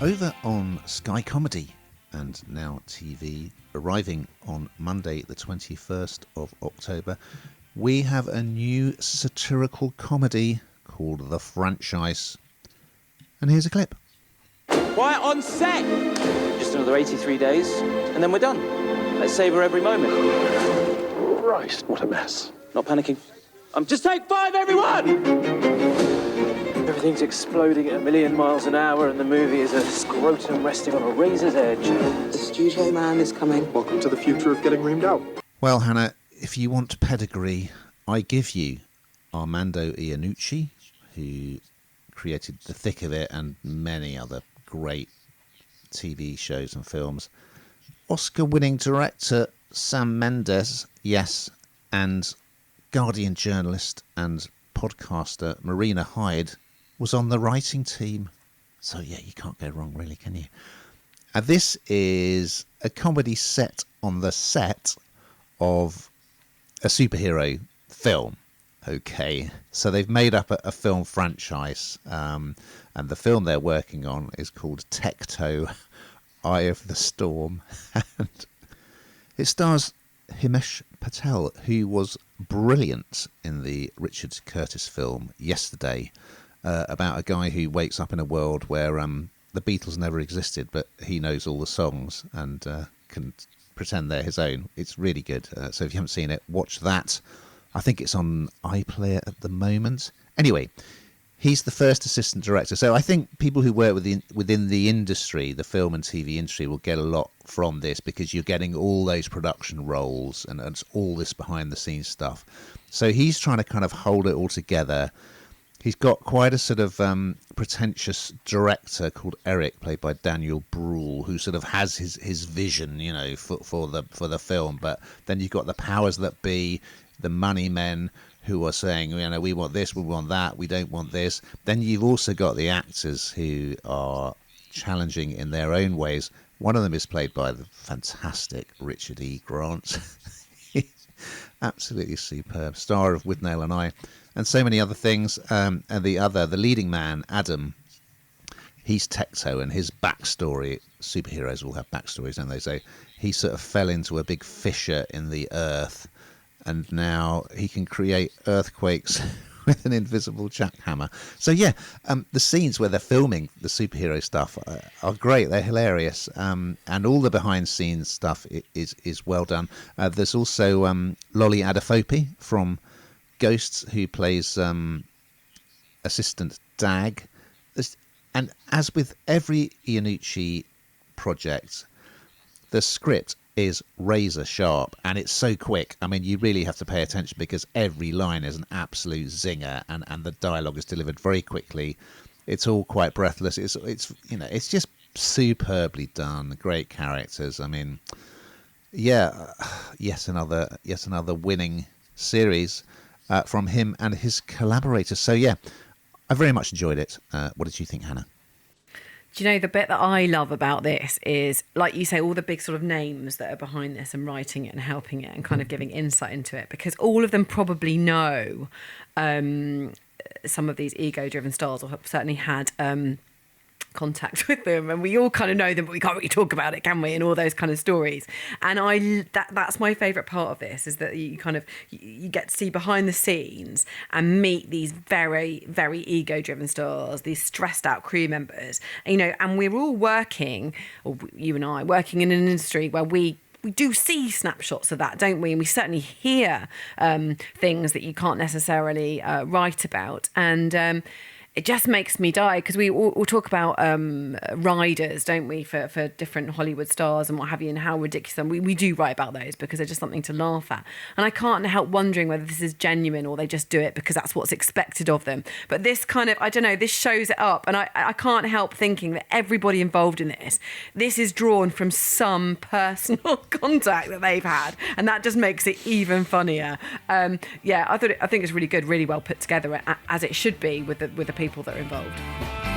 over on Sky Comedy and Now TV, arriving on Monday the 21st of October, we have a new satirical comedy called The Franchise. And here's a clip. Quiet on set! Just another 83 days, and then we're done. Let's savour every moment. Christ, what a mess. Not panicking. Just take 5, everyone! Everything's exploding at 1,000,000 miles an hour, and the movie is a scrotum resting on a razor's edge. The studio man is coming. Welcome to the future of getting reamed out. Well, Hannah, if you want pedigree, I give you Armando Iannucci, who created The Thick of It and many other great TV shows and films. Oscar-winning director Sam Mendes, yes, and Guardian journalist and podcaster Marina Hyde was on the writing team. So, yeah, you can't go wrong, really, can you? And this is a comedy set on the set of a superhero film. Okay, so they've made up a film franchise, and the film they're working on is called Tecto, Eye of the Storm, and it stars Himesh Patel, who was brilliant in the Richard Curtis film Yesterday, about a guy who wakes up in a world where the Beatles never existed, but he knows all the songs and can pretend they're his own. It's really good. So if you haven't seen it, watch that. I think it's on iPlayer at the moment. Anyway, he's the first assistant director. So I think people who work within the industry, the film and TV industry, will get a lot from this because you're getting all those production roles and it's all this behind the scenes stuff. So he's trying to kind of hold it all together. He's got quite a sort of pretentious director called Eric, played by Daniel Bruhl, who sort of has his vision, you know, for the film. But then you've got the powers that be, the money men, who are saying, you know, we want this, we want that, we don't want this. Then you've also got the actors who are challenging in their own ways. One of them is played by the fantastic Richard E. Grant. Absolutely superb, star of With Nail and I, and so many other things. And the leading man, Adam, he's Tecto, and his backstory, superheroes all have backstories, don't they? So he sort of fell into a big fissure in the earth, and now he can create earthquakes with an invisible jackhammer. So yeah, the scenes where they're filming the superhero stuff are great. They're hilarious, and all the behind-scenes stuff is well done. There's also Lolly Adefope from Ghosts, who plays assistant Dag. And as with every Iannucci project, the script is razor sharp and it's so quick. I mean, you really have to pay attention because every line is an absolute zinger, and the dialogue is delivered very quickly. It's all quite breathless. It's you know, it's just superbly done. Great characters. I mean, yeah, yet another winning series from him and his collaborators. So yeah, I very much enjoyed it. What did you think, Hannah? Do you know, the bit that I love about this is, like you say, all the big sort of names that are behind this and writing it and helping it and kind of giving insight into it, because all of them probably know some of these ego-driven stars, or have certainly had contact with them, and we all kind of know them, but we can't really talk about it, can we? And all those kind of stories. And that's my favourite part of this, is that you get to see behind the scenes and meet these very, very ego-driven stars, these stressed out crew members, you know, and we're all working, or you and I, working in an industry where we do see snapshots of that, don't we? And we certainly hear things that you can't necessarily write about. And it just makes me die, because we'll talk about riders, don't we, for different Hollywood stars and what have you, and how ridiculous. And we do write about those because they're just something to laugh at. And I can't help wondering whether this is genuine or they just do it because that's what's expected of them. But this kind of, I don't know, this shows it up. And I can't help thinking that everybody involved in this is drawn from some personal contact that they've had. And that just makes it even funnier. Yeah, I think it's really good, really well put together, as it should be with the people that are involved.